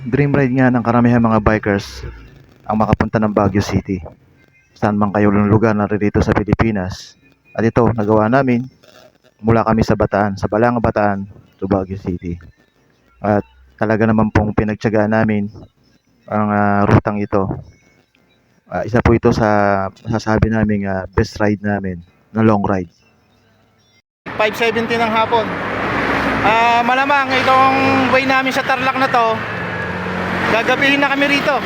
Dream ride nga ng karamihan mga bikers ang makapunta ng Baguio City. Saan man kayo lugar naririto sa Pilipinas. At ito, nagawa namin mula kami sa Bataan, sa Balanga Bataan to Baguio City. At talaga naman pong pinagtiyagaan namin ang rutang ito. Isa po ito sa masasabi namin best ride namin na long ride. 5:70 ng hapon. Malamang itong way namin sa Tarlac na to, gagabihin na kami rito.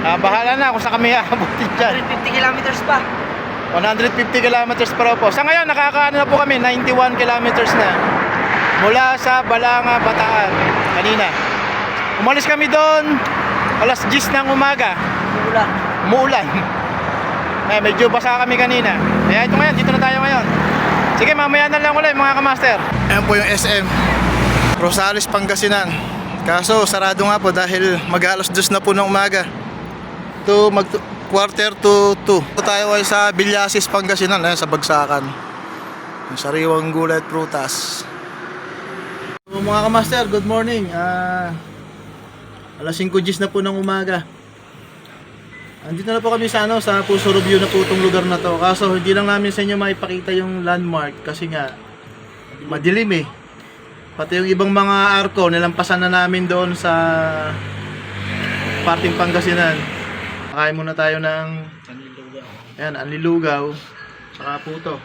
Bahala na kung saan kami aabutin dyan. 150 kilometers pa. 150 kilometers per po. Sa ngayon, nakakaano na po kami, 91 kilometers na. Mula sa Balanga, Bataan, kanina. Umalis kami doon, alas 10 ng umaga. Umuulan. Medyo basa kami kanina. Kaya ito ngayon, dito na tayo ngayon. Sige, mamaya na lang ulit mga kamaster. Ayan po yung SM Rosales, Pangasinan. Kaso sarado nga po dahil mag-alas 2 na po ng umaga to mag quarter to 2. Tayo ay sa Villasis, Pangasinan, sa Bagsakan. Yung sariwang gulay at prutas. So, mga kamaster, good morning. Alas 5:10 na po ng umaga. Andito na po kami sa sa Puso Review na po itong lugar na to. Kaso hindi lang namin sa inyo maipakita yung landmark kasi nga madilim eh. Pati yung ibang mga arko nilampasan na namin doon sa parting Pangasinan. Kakain muna tayo ng anlilugaw saka puto.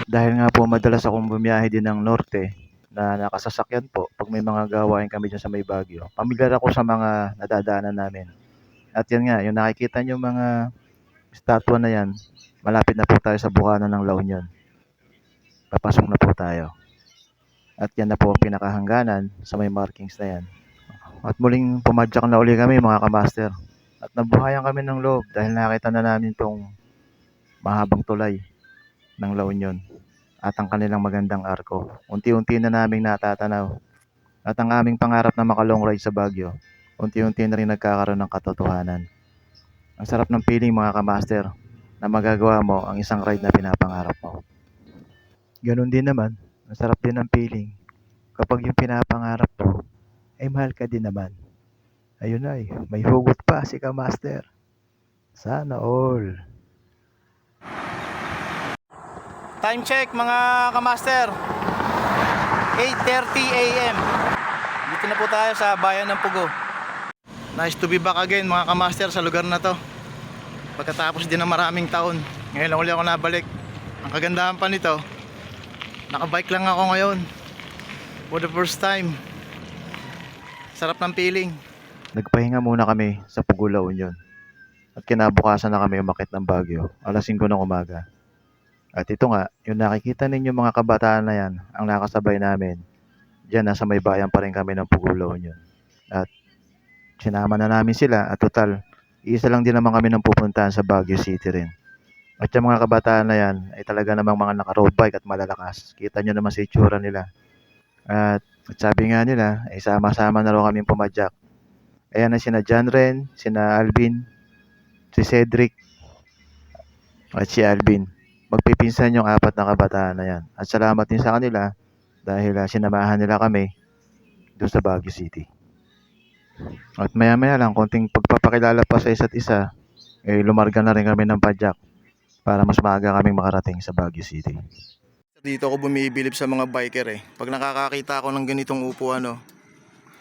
Dahil nga po madalas akong bumiyahe din ng norte na nakasasakyan po pag may mga gawain kami dyan sa may Baguio. Pamilyar ako sa mga nadadaanan namin. At yan nga, yung nakikita nyo mga statwa na yan, malapit na po tayo sa bukana ng La Union. Papasok na po tayo. At yan na po ang pinakahangganan sa may markings na yan. At muling pumadyak na uli kami mga kamaster. At nabuhayan kami ng loob dahil nakita na namin tong mahabang tulay ng La Union at ang kanilang magandang arko. Unti-unti na naming natatanaw. At ang aming pangarap na makalong ride sa Baguio, unti-unti na rin nagkakaroon ng katotohanan. Ang sarap ng feeling mga kamaster na magagawa mo ang isang ride na pinapangarap mo. Ganun din naman, ang sarap din ng feeling kapag yung pinapangarap mo ay mahal ka din naman. Ayun ay, may hugot pa si kamaster. Sana all. Time check mga kamaster, 8:30 AM. Dito na po tayo sa bayan ng Pugo. Nice to be back again mga kamaster sa lugar na to. Pagkatapos din ng maraming taon, ngayon lang ulit ako nabalik. Ang kagandahan pa nito, nakabike lang ako ngayon for the first time. Sarap ng feeling. Nagpahinga muna kami sa Pugo, La Union. At kinabukasan na kami umakyat ng Baguio, alas 5 ng umaga. At ito nga, yung nakikita ninyo mga kabataan na yan, ang nakasabay namin. Diyan nasa may bayan pa rin kami ng Pugo, La Union. At sinama na namin sila at total, isa lang din naman kami ng pupuntahan sa Baguio City rin. At yung mga kabataan na yan ay talaga namang mga naka-road bike at malalakas. Kita nyo naman sa itsura nila. At sabi nga nila, ay sama-sama na raw kaming pumadyak. Ayan na sina John Ren, sina Alvin, si Cedric, at si Alvin. Magpipinsan yung 4 na kabataan na yan. At salamat din sa kanila dahil sinamahan nila kami doon sa Baguio City. At maya-maya lang, konting pagpapakilala pa sa isa't isa, lumarga na rin kami ng padyak para mas maaga kaming makarating sa Baguio City. Dito ako bumibilib sa mga biker Pag nakakakita ako ng ganitong upuan,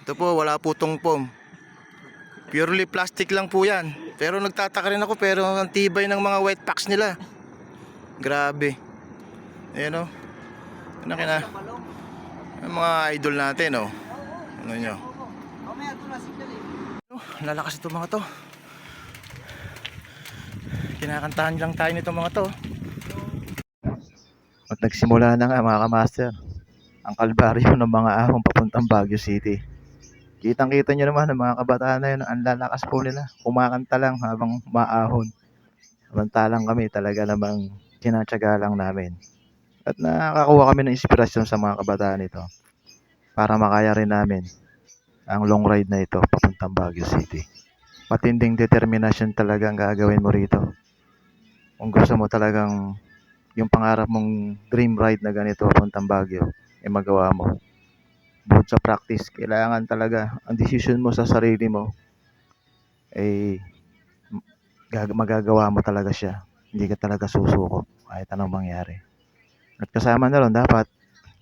ito po, wala po tong foam. Purely plastic lang po yan. Pero nagtataka rin ako, pero ang tibay ng mga wet packs nila. Grabe. Ayan Ano kina? Ang mga idol natin Ano nyo? Lalakas ito mga to. Kinakantahan lang tayo nito mga to. At nagsimula na nga mga kamaster ang kalbaryo ng mga ahon papuntang Baguio City. Kitang-kita nyo naman ang mga kabataan na yun, ang lalakas po nila. Kumakanta lang habang maahon. Samantalang kami talaga namang tinatsaga lang namin. At nakakakuha kami ng inspirasyon sa mga kabataan ito para makaya rin namin ang long ride na ito papuntang Baguio City. Matinding determinasyon talaga ang gagawin mo rito. Kung gusto mo talagang yung pangarap mong dream ride na ganito papuntang Baguio, magawa mo. bukod sa practice, kailangan talaga ang decision mo sa sarili mo ay magagawa mo talaga siya. Hindi ka talaga susuko kahit anong mangyari. At kasama na ron dapat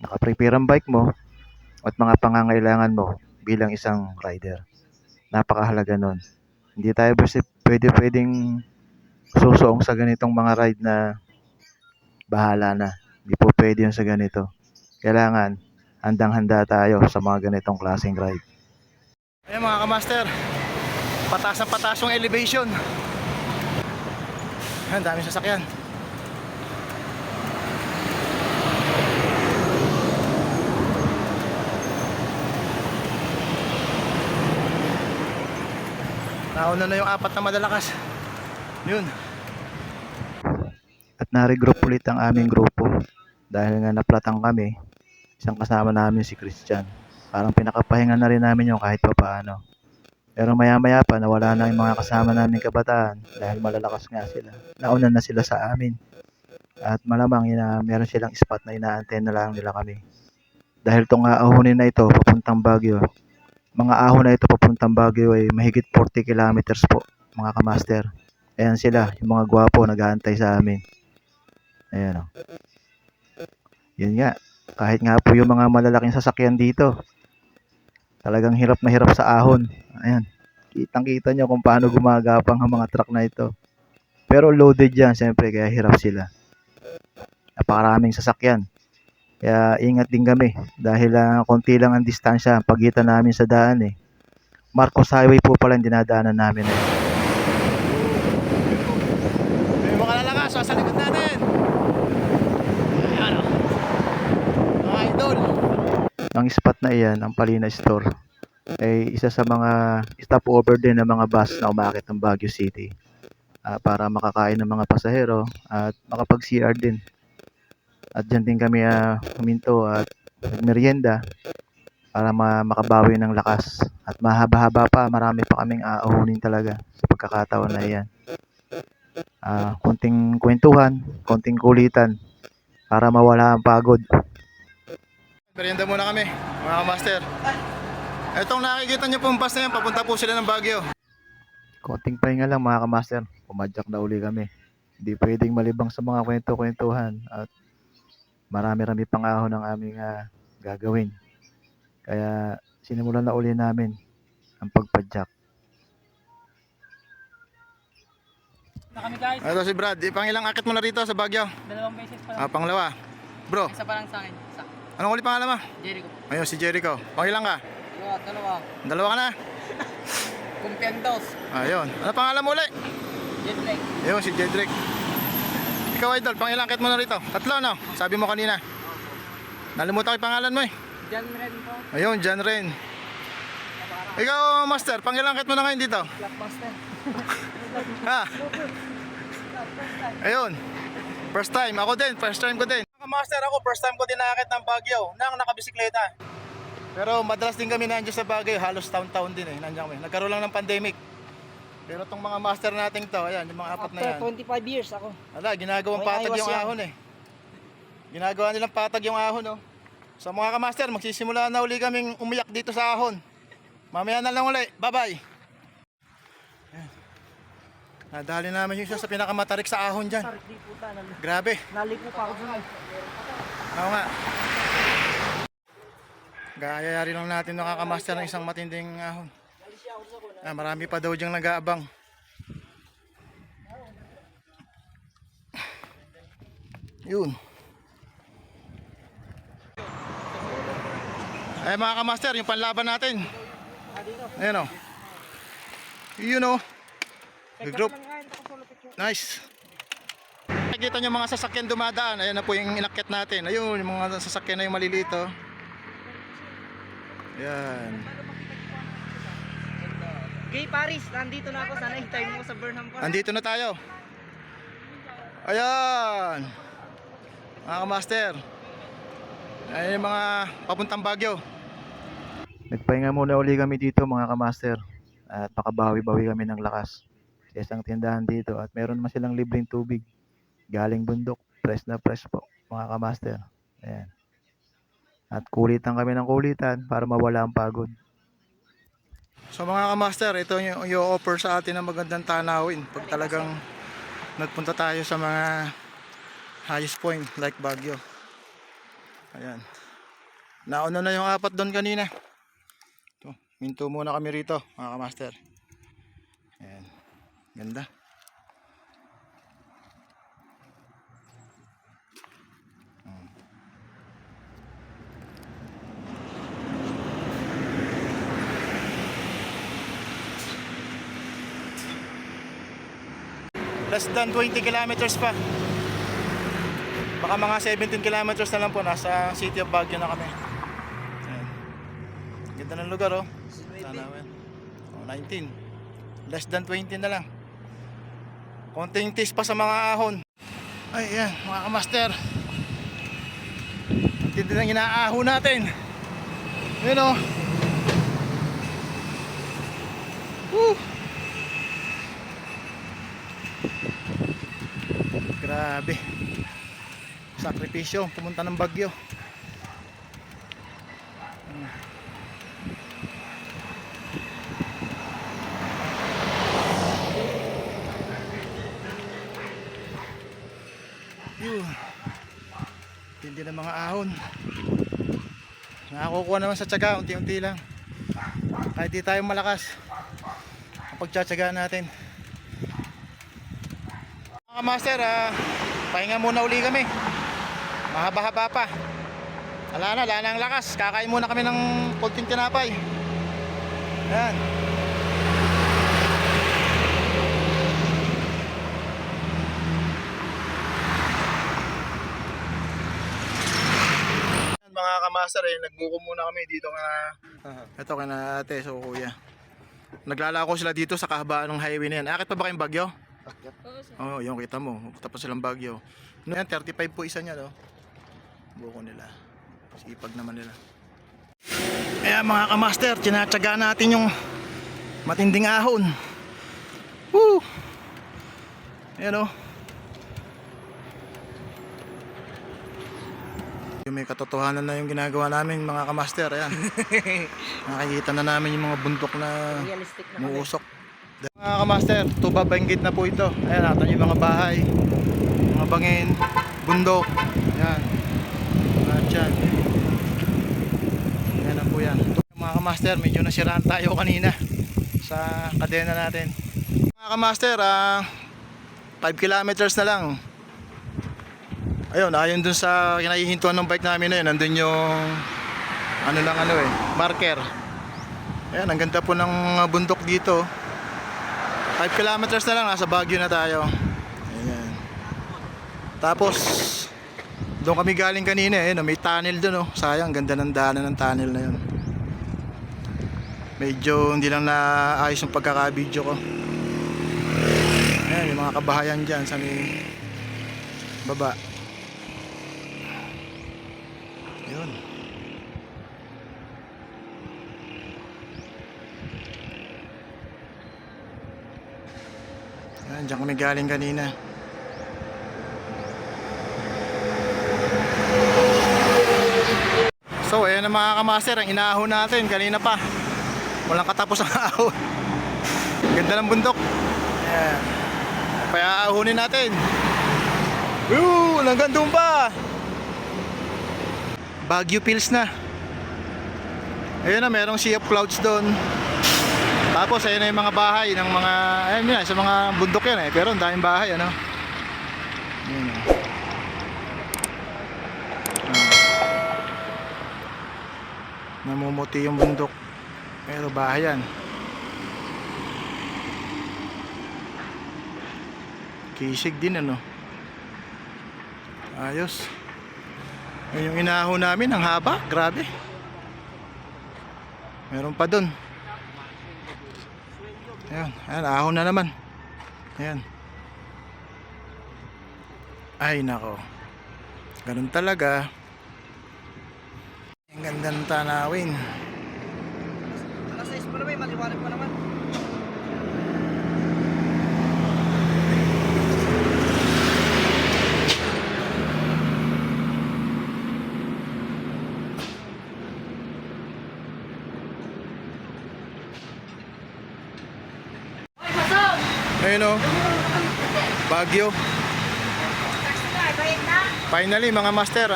naka-prepare ang bike mo at mga pangangailangan mo bilang isang rider. Napakahalaga nun. Hindi tayo basta pwedeng susuong sa ganitong mga ride na bahala na. Hindi po pwede yun sa ganito. Kailangan handang-handa tayo sa mga ganitong klaseng ride. Ayan mga kamaster, pataas na pataas yung elevation. Ayan, daming sasakyan. Nauna na yung apat na malalakas. Yun. At na-regroup ulit ang aming grupo dahil nga naplatang kami. Isang kasama namin si Christian. Parang pinakapahinga na rin namin yung kahit pa paano. Pero maya-maya pa nawala na yung mga kasama namin kabataan dahil malalakas nga sila. Nauna na sila sa amin. At malamang meron silang spot na inaantay na lang nila kami. Dahil itong aahonin na ito papuntang Baguio. Mga ahon na ito papuntang Baguio ay mahigit 40 kilometers po mga kamaster. Ayan sila, yung mga gwapo nag-aantay sa amin. Ayan o. Yun nga, kahit nga po yung mga malalaking sasakyan dito, talagang hirap na hirap sa ahon. Ayan, kitang-kita nyo kung paano gumagapang ang mga truck na ito. Pero loaded yan, siyempre, kaya hirap sila. Napakaraming sasakyan. Kaya ingat din kami dahil konti lang ang distansya pagitan namin sa daan eh. Marcos Highway po pala yung dinadaanan namin eh. May mga lalakas sa likod natin. Ayan o. Mga idol. Ang spot na iyan, ang Palina Store, ay isa sa mga stopover din ng mga bus na umaakit ng Baguio City para makakain ng mga pasahero at makapag-CR din. At dyan din kami huminto at merienda para makabawi ng lakas. At mahaba-haba pa, marami pa kaming aahunin talaga sa pagkakataon na iyan. Konting kwentuhan, konting kulitan para mawala ang pagod. Merienda muna kami, mga master. Itong nakikita nyo pong bus na yan, papunta po sila ng Baguio. Konting pahinga lang mga kamaster, pumadyak na uli kami. Hindi pwedeng malibang sa mga kwento-kwentuhan at marami-rami pang ahon ang aming gagawin. Kaya sinimulan na uli namin ang pagpadyak. Na kami guys, Ito si Brad, pangilang akit mo na rito sa Baguio? 2 beses pa lang. Panglawa. Bro, Isa pa lang sa akin. Isa. anong uli pangalan mo? Jericho. Ayun, si Jericho. Pangilang ka? Dalawa. Dalawa ka na? Kumpiantos. Ayun. Ano pangalan mo uli? Jet lag. Ayun, si Jedrick. Ikaw idol, pangilang akit mo na rito? Tatlo no? Sabi mo kanina. Nalimutan ko yung pangalan mo eh. Jan Ren po. Ayun, John Ren. Ikaw, master, pangilang akit mo na ngayon dito? Blockbuster. Ha? Ayun. First time. Ako din. First time ko din. Master ako. First time ko din nakakit ng Baguio nang nakabisikleta. Pero madalas din kami nandiyan sa Baguio. Halos taon-taon din eh. Nandiyan kami. Nagkaroon lang ng pandemic. Pero tong mga master nating to, ayan, yung mga apat na yan. After 25 years ako. Ala, ginagawang May patag iwas yung yan. ahon eh. Ginagawa nilang patag yung ahon oh. So mga kamaster, magsisimula na uli kaming umiyak dito sa ahon. Mamaya na lang uli. Bye-bye. Nadali namin yung isa sa pinakamatarik sa ahon dyan. Di puta. Grabe. Naliko pa ako dun. Oo nga. Gayayari lang natin nakakamaster ng isang matinding ahon. Marami pa daw diyang nag-aabang. Yun. Ay mga kamaster, yung panlaban natin. Ayan o. Yun o. Group. Nice. Nakikita nyo mga sasakyan dumadaan. Ayan na po yung inakyat natin. Ayun, yung mga sasakyan na yung malilito. Ayan. Gay Paris, nandito na ako. Sana hintayin mo sa Burnham Park. Andito na tayo. Ayan. Mga kamaster. Ayan yung mga papuntang Baguio. Nagpahinga muna uli kami dito mga kamaster. At makabawi-bawi kami ng lakas. Sa isang tindahan dito. At meron naman silang libreng tubig. Galing bundok. Fresh na fresh po mga kamaster. Ayan. At kulitan kami ng kulitan para mawala ang pagod. So mga kamaster, ito yung i-offer sa atin ng magandang tanawin pag talagang nagpunta tayo sa mga highest point like Baguio. Ayan. Nauna na yung apat doon kanina. Ito, minto muna kami rito mga kamaster. Ayan. Ganda. Less than 20 kilometers pa. Baka mga 17 kilometers na lang po. Nasa City of Baguio na kami. Ayan. Ganda ng lugar oh. Tanawin. Oh, 19. Less than 20 na lang. Konting tis pa sa mga ahon. Ay yan mga kamaster. Ang tindi ng inaahon natin. Yun oh. Woo! Grabe. Sakripisyo pumunta ng Baguio. Yun. Hindi na mga ahon. Nakakukuha naman sa tiyaga, unti-unti lang. Kahit di tayo malakas, pagtsatsagaan natin. Mga master, pahinga muna uli kami. Mahaba-haba pa. Wala na ang lakas. Kakain muna kami ng kunting tinapay. Ayan. Mga kamaster, nagbuko muna kami dito ito kina ate, so kuya. Naglalako sila dito sa kahabaan ng highway na yan. Akit pa ba kayong Baguio? Oo, yung kita mo. Tapos silang Baguio. Ano yan, 35 po isa niya, no? Buko nila. Sipag naman nila. Kaya mga kamaster, tinatsaga natin yung matinding ahon. Woo! Ayan o. May katotohanan na yung ginagawa namin mga kamaster. Ayan. Nakikita na namin yung mga bundok na muusok. Mga kamaster, tuba banggit na po ito. Ayan natin yung mga bahay, mga bangin, bundok. Ayan. At yan. Ayan na po yan. Mga kamaster, medyo nasiraan tayo kanina sa kadena natin. Mga kamaster, 5 kilometers na lang. Ayun dun sa kinahihintuan ng bike namin na yun. Nandun yung marker. Ayan, ang ganda po ng bundok dito. 5 kilometers na lang, nasa Baguio na tayo. Ayan. Tapos doon kami galing kanina, may tunnel doon. Sayang, ganda ng daanan ng tunnel na yun. Medyo hindi lang naayos yung pagkaka-video ko. Ayan, yung mga kabahayan dyan sa may baba. Yun. Ayan, dyan kami galing kanina. So ayan na mga kamaster, ang inaahon natin kanina pa. Walang katapos ang ahon. Ganda ng bundok. Ayan. Payaahonin natin. Woo! Hanggang doon pa. Baguio Pills na. Ayun na, merong sea of clouds doon. Tapos ayun na yung mga bahay ng mga, ayun yun, sa mga bundok yan pero ang daming bahay ano. Ayun na. Namumuti yung bundok. Pero bahay yan. Kisig din ano. Ayos. Yung inaho namin, ang haba, grabe. Meron pa dun. Ayan, ahon na naman. Ayan. Ay, nako. Ganun talaga. Ang ganda ng tanawin. Alas 6 pa naman, maliwanag pa naman. Ayun o. Baguio. Finally mga master,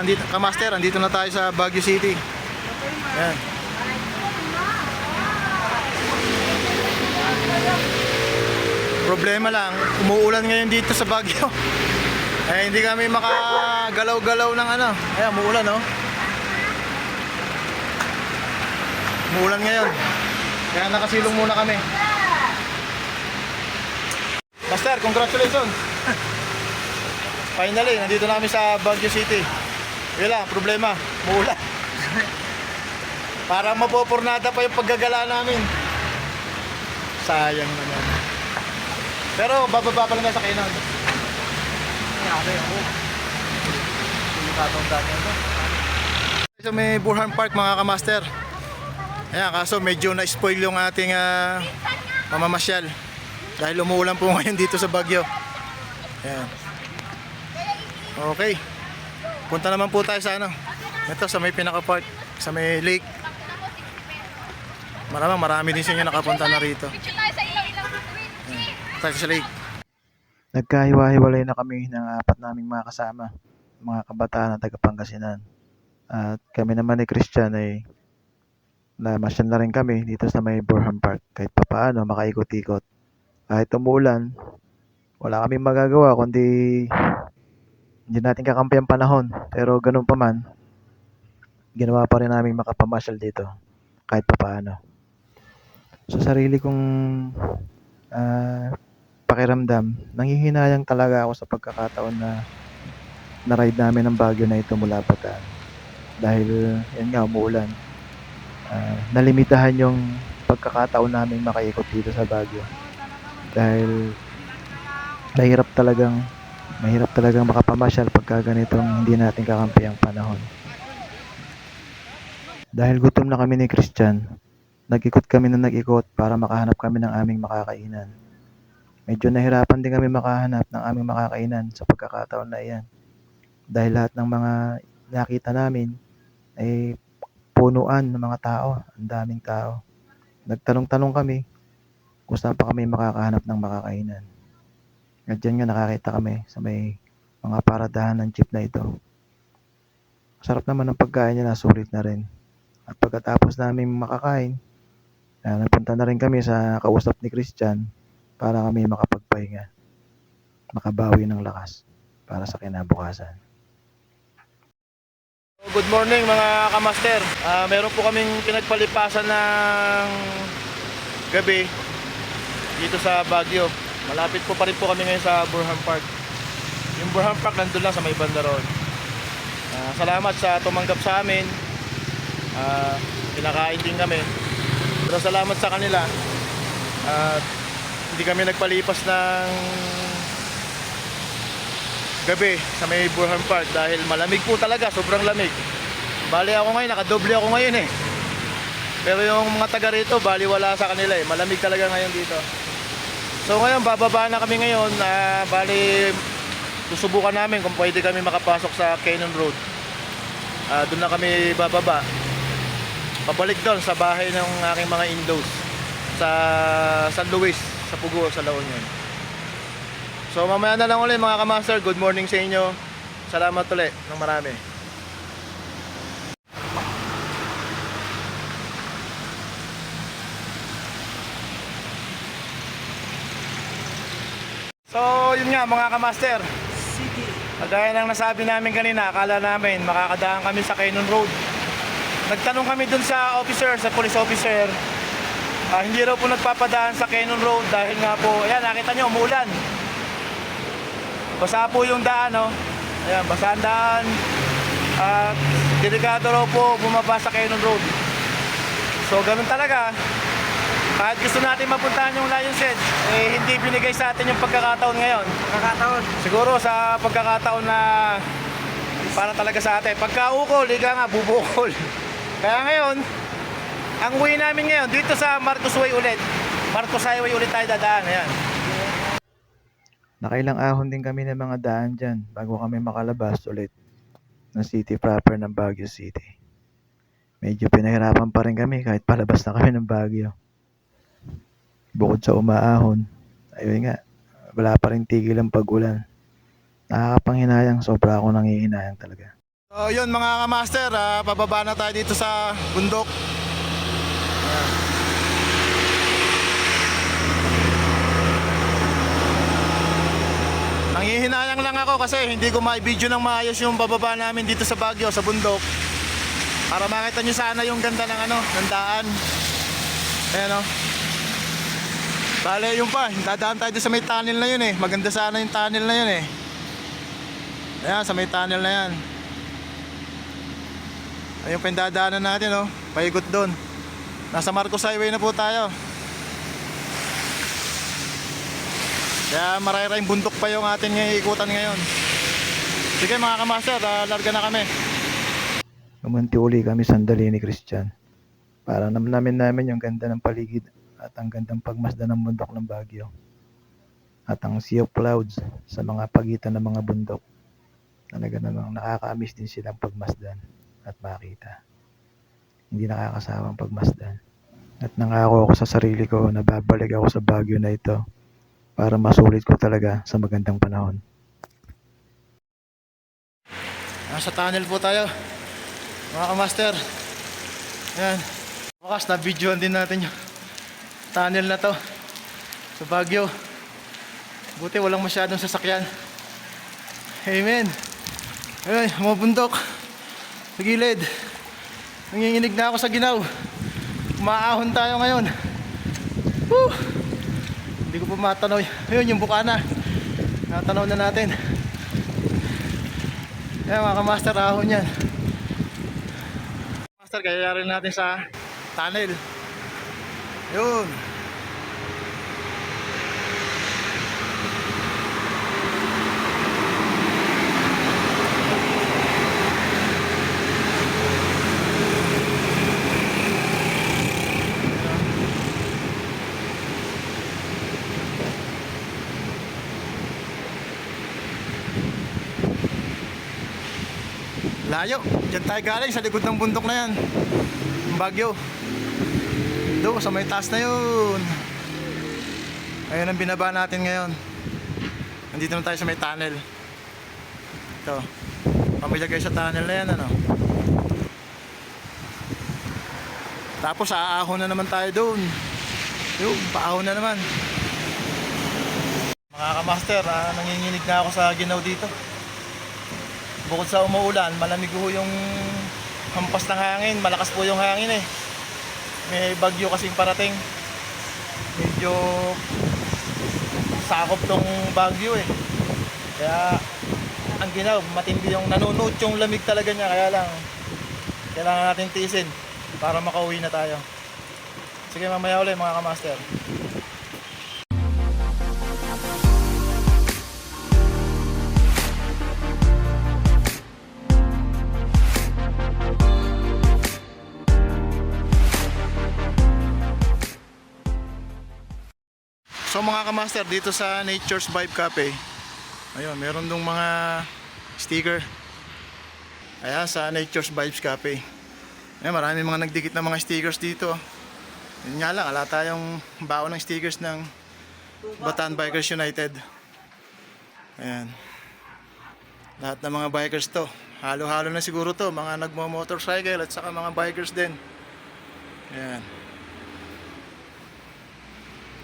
andito na tayo sa Baguio City. Ayan. Problema lang, umuulan ngayon dito sa Baguio. Eh, hindi kami makagalaw-galaw ng ano. Ayan, umuulan oh. Umuulan ngayon. Kaya nakasilong muna kami. Master, congratulations! Finally, nandito na kami sa Baguio City. Yun lang, problema, umuulan. Parang mapopurnada pa yung paggagala namin. Sayang naman. Pero bababa pa lang sa kainan. So may Burhan Park mga kamaster. Ayan, kaso medyo na-spoil yung ating mamamasyal. Dahil umuulan po ngayon dito sa Baguio. Ayan. Okay. Punta naman po tayo sa ano. Ito sa may pinaka-park. Sa may lake. Marami din sa inyo nakapunta na rito. Tayo sa lake. Nagkahiwa-hiwalay na kami ng apat naming mga kasama. Mga kabataan na taga Pangasinan. At kami naman ni Christian ay namasyal na rin kami dito sa may Burhan Park. Kahit papaano makaikot-ikot. Kahit umuulan, wala kaming magagawa kundi hindi natin kakampi ang panahon. Pero ganun pa man, ginawa pa rin namin makapamasyal dito. Kahit papaano. Sa sarili kong pakiramdam, nanghihinayang talaga ako sa pagkakataon na na-ride namin ang Baguio na ito mula Bataan. Dahil yan nga, umuulan. Nalimitahan yung pagkakataon namin makaikot dito sa Baguio. Dahil mahirap talagang makapamasyal pagka ganitong hindi natin kakampi ang panahon. Dahil gutom na kami ni Christian, nag-ikot kami ng nag-ikot para makahanap kami ng aming makakainan. Medyo nahirapan din kami makahanap ng aming makakainan sa pagkakataon na iyan. Dahil lahat ng mga nakita namin ay punuan ng mga tao, ang daming tao. Nagtanong-tanong kami kung saan pa kami makakahanap ng makakainan. At dyan nga nakakita kami sa may mga paradahan ng jeep na ito. Sarap naman ang pagkain niya, sulit na rin. At pagkatapos namin makakain, napunta na rin kami sa kausap ni Christian para kami makapagpahinga, makabawi ng lakas para sa kinabukasan. Good morning mga kamaster. Meron po kaming pinagpalipasan ng gabi dito sa Baguio. Malapit po pa rin po kami ngayon sa Burhan Park. Yung Burhan Park nandun lang sa may banda roon. Salamat sa tumanggap sa amin. Pinakain din kami. Pero salamat sa kanila. Hindi kami nagpalipas ng gabi sa may Burhan Park dahil malamig po talaga, sobrang lamig. Bali ako ngayon, nakadoble ako ngayon eh. Pero yung mga taga rito, bali wala sa kanila eh. Malamig talaga ngayon dito. So ngayon, bababa na kami ngayon. Bali, susubukan namin kung pwede kami makapasok sa Cannon Road. Doon na kami bababa. Pabalik doon sa bahay ng aking mga in-laws sa San Luis, sa Pugo, sa La Union. So mamaya na lang ulit mga kamaster. Good morning sa inyo. Salamat ulit ng marami. So yun nga mga kamaster. Kagaya ng nasabi namin kanina, akala namin makakadaan kami sa Cannon Road. Nagtanong kami dun sa officer, sa police officer. Hindi raw po nagpapadaan sa Cannon Road dahil nga po, ayan nakita nyo, umuulan. Basa po yung daan, no? Ayan, basa ang daan. At delikado raw po bumaba sa Cannon Road. So ganun talaga. Kahit gusto natin mapuntahan yung Lion's Head, hindi binigay sa atin yung pagkakataon ngayon. Siguro sa pagkakataon na para talaga sa atin. Pagka-ukol, ika nga, bubukol. Kaya ngayon, ang uwi namin ngayon, dito sa Marcos Way ulit. Marcos Highway ulit tayo dadaan. Ayan. Nakailang ahon din kami ng mga daan dyan bago kami makalabas ulit ng city proper ng Baguio City. Medyo pinahirapan pa rin kami kahit palabas na kami ng Baguio. Bukod sa umaahon, ayun nga, wala pa rin tigil ang pag-ulan. Nakakapanghinayang, sobra ako nangihinayang talaga. So yun mga kamaster, pababa na tayo dito sa bundok. Nanghihinayang lang ako kasi hindi ko ma-video ng maayos yung bababa namin dito sa Baguio, sa bundok. Para makita nyo sana yung ganda ng ng daan. Ayan o. Bale yung pa, dadaan tayo sa may tunnel na yun eh. Maganda sana yung tunnel na yun eh. Ayan, sa may tunnel na yan. Ayun pa yung dadaanan natin oh. Paikot doon. Nasa Marcos Highway na po tayo. Kaya marayang bundok pa yung atin ikutan ngayon. Sige mga kamaster, larga na kami. Gumanti uli kami sandali ni Christian. Para namin yung ganda ng paligid at ang gandang pagmasdan ng bundok ng Baguio. At ang sea of clouds sa mga pagitan ng mga bundok. Talaga namang nakaka-amiss din silang pagmasdan at makita. Hindi nakakasawang pagmasdan. At nangako ako sa sarili ko na babalik ako sa Baguio na ito para masulit ko talaga sa magandang panahon. Nasa tunnel po tayo, mga kamaster. Ayan. Bukas na videoan din natin yung tunnel na to sa Baguio. Buti walang masyadong sasakyan. Amen. Ay, mga bundok sa gilid. Nanginginig na ako sa ginaw. Umaahon tayo ngayon. Woo! Hindi ko pa matanaw. Ayun yung bukana. Natanaw na natin. Ayan mga kamaster, ahon yan. Master, kaya rin natin sa tunnel. Yun. Layo. Diyan tayo galing sa likod ng bundok na yan. Baguio. Doon sa may taas na yun. Ayun ang binaba natin ngayon. Nandito na tayo sa may tunnel. Ito. Pamilya kayo sa tunnel na yan ano. Tapos aahon na naman tayo doon. Yun, paahon na naman. Mga kamaster, nanginginig na ako sa ginaw dito. Bukod sa umuulan, malamig po yung hampas ng hangin. Malakas po yung hangin eh. May bagyo kasing parating. Medyo sakop tong bagyo eh. Kaya ang ginaw, matindi yung nanunot yung lamig talaga niya. Kaya lang, kailangan natin tiisin para makauwi na tayo. Sige, mamaya ulit mga kamaster. So mga kamaster, dito sa Nature's Vibe Cafe, ayun, meron dong mga sticker. Ayan, sa Nature's Vibes Cafe. Ayan, marami mga nagdikit na mga stickers dito. Yun nga lang, ala tayong baon ng stickers ng Bataan Bikers United. Ayan. Lahat ng mga bikers to. Halo-halo na siguro to. Mga nagmo-motorcycle at saka mga bikers din. Ayan.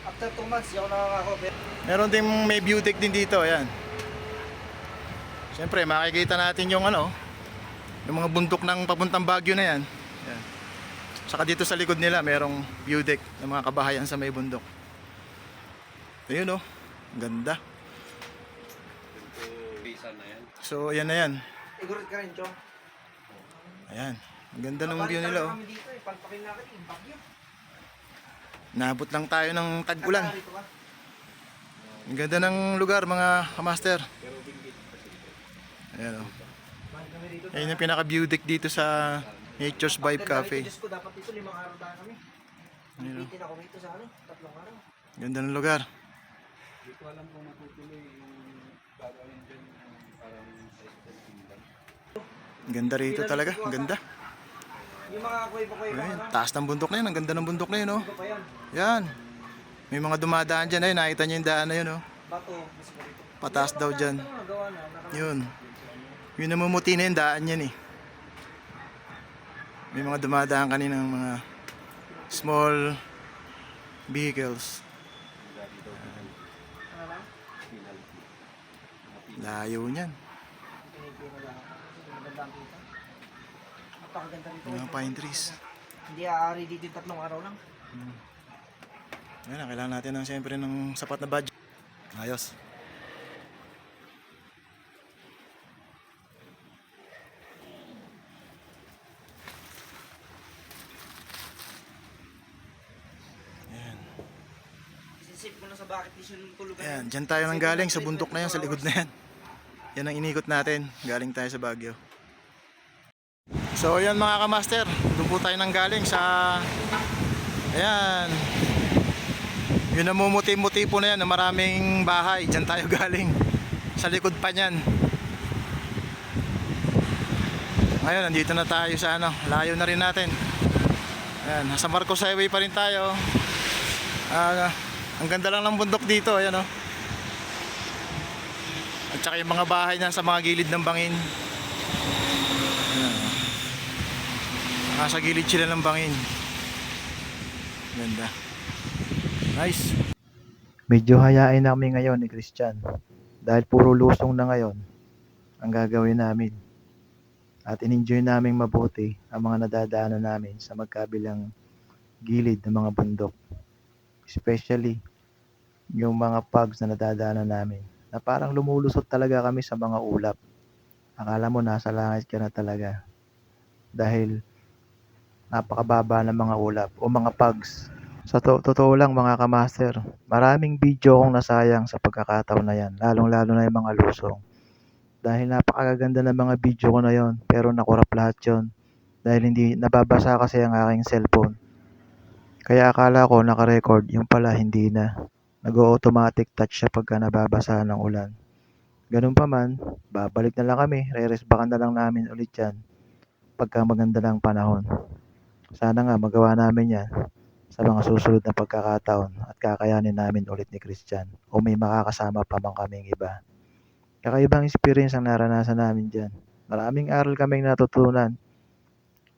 After 2 months, di ako nakakako. Meron din may view deck din dito, ayan. Siyempre, makikita natin yung yung mga bundok ng papuntang Baguio na yan. Ayan. Saka dito sa likod nila, merong view deck ng mga kabahayan sa may bundok. Ayun oh, ganda. So, ayan na yan. Igurit ka rin, Chong. Ayan, ang ganda ng view nila oh. Kami dito eh, pagpakin natin yung bagyo. Nabot lang tayo ng tag-ulan. Ang ganda ng lugar mga kamaster. Ayan o. Ayan yung pinaka-view deck dito sa Nature's Vibe Cafe. Diyos ko, dapat dito 5 araw tayo kami. Bitin ako rito sa 3 araw. Ganda ng lugar. Hindi ko alam kung matutuloy yung gagawin dyan parang sa Island. Ang ganda rito talaga. Ang ganda. Yung mga kuweba-kuweba Ayan, na. taas ng bundok na yun. Ang ganda ng bundok na yun oh. Ito pa yan. Yan. May mga dumadaan dyan. Ayun, nakita nyo yung daan na yun oh. Bato, gusto ko dito. Pataas daw dyan. Nagawa na. Yun. Yung namumuti na yung daan yan eh. May mga dumadaan kaninang mga small vehicles. Layo niyan. Napakaganda rito. Mga pine trees. Hindi aari dito yung 3 araw lang. Ayan, kailangan natin ng siyempre ng sapat na budget. Ayos. Isisip mo na sa bucket list yung tulugan. Ayan, dyan tayo nang galing sa bundok na yan, sa likod na yan. Yan ang inikot natin. Galing tayo sa Baguio. So ayan mga kamaster, doon po tayo nang galing sa ayan. Yung namumuti-muti po na yan na maraming bahay. Dyan tayo galing. Sa likod pa niyan. Ngayon, nandito na tayo sa ano, layo na rin natin. Ayan, nasa Marcos Highway pa rin tayo. Ang ganda lang ng bundok dito, ayan oh. At saka yung mga bahay na sa mga gilid ng bangin. Ayan. Nasa gilid sila ng bangin. Ganda. Nice. Medyo hayain na kami ngayon ni Christian. Dahil puro lusong na ngayon ang gagawin namin. At in-enjoy namin mabuti ang mga nadadaanan namin sa magkabilang gilid ng mga bundok. Especially yung mga pugs na nadadaanan namin. Na parang lumulusot talaga kami sa mga ulap. Akala mo nasa langit ka na talaga. Dahil napakababa ng mga ulap o mga pugs. Sa totoo lang mga kamaster, maraming video akong nasayang sa pagkakataon na yan. Lalong-lalo na yung mga lusong. Dahil napakaganda ng mga video ko na yon, pero nakurap lahat yon. Dahil hindi nababasa kasi ang aking cellphone. Kaya akala ko naka-record, yung pala hindi na. Nag-automatic touch siya pagka nababasa ng ulan. Ganun pa man, babalik na lang kami, re-resbakan na lang namin ulit yan pagka maganda lang panahon. Sana nga magawa namin yan sa mga susunod na pagkakataon at kakayanin namin ulit ni Christian o may makakasama pa man kaming iba. Kakaibang experience ang naranasan namin dyan. Maraming aral kaming natutunan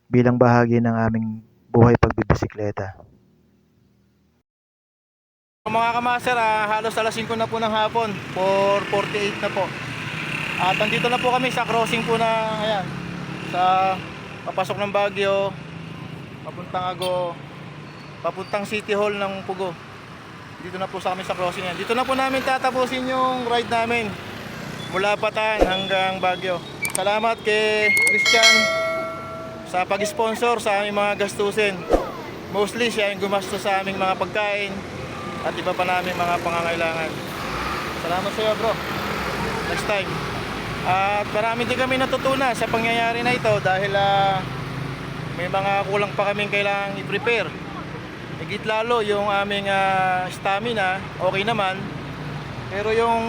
bilang bahagi ng aming buhay pagbibisikleta. Mga kamaster, halos alas 5 na po ng hapon, 4:48 na po. At nandito na po kami sa crossing po na, ayan, sa papasok ng Baguio, papuntang Ago, papuntang City Hall ng Pugo. Dito na po sa kami sa crossing yan. Dito na po namin tatapusin yung ride namin mula Bataan hanggang Baguio. Salamat kay Christian sa pag-sponsor sa aming mga gastusin. Mostly siya yung gumastos sa aming mga pagkain at iba pa namin mga pangangailangan. Salamat sa iyo bro. Next time. At marami din kami natutunan sa pangyayari na ito dahil may mga kulang pa kaming kailangang i-prepare. Higit lalo yung aming stamina, okay naman. Pero yung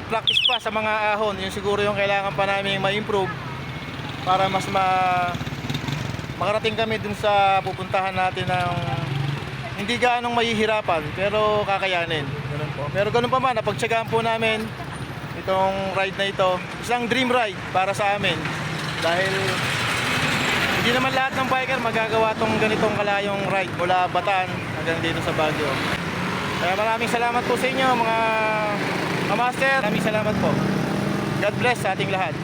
practice pa sa mga ahon, yung siguro yung kailangan pa namin ma-improve para mas makarating kami dun sa pupuntahan natin ng hindi gaanong mahihirapan pero kakayanin. Ganun po. Pero ganun pa man, napagtsagaan po namin itong ride na ito. Isang dream ride para sa amin. Dahil hindi naman lahat ng biker magagawa tong ganitong kalayong ride mula Bataan hanggang dito sa Baguio. Kaya maraming salamat po sa inyo mga master. Maraming salamat po. God bless sa ating lahat.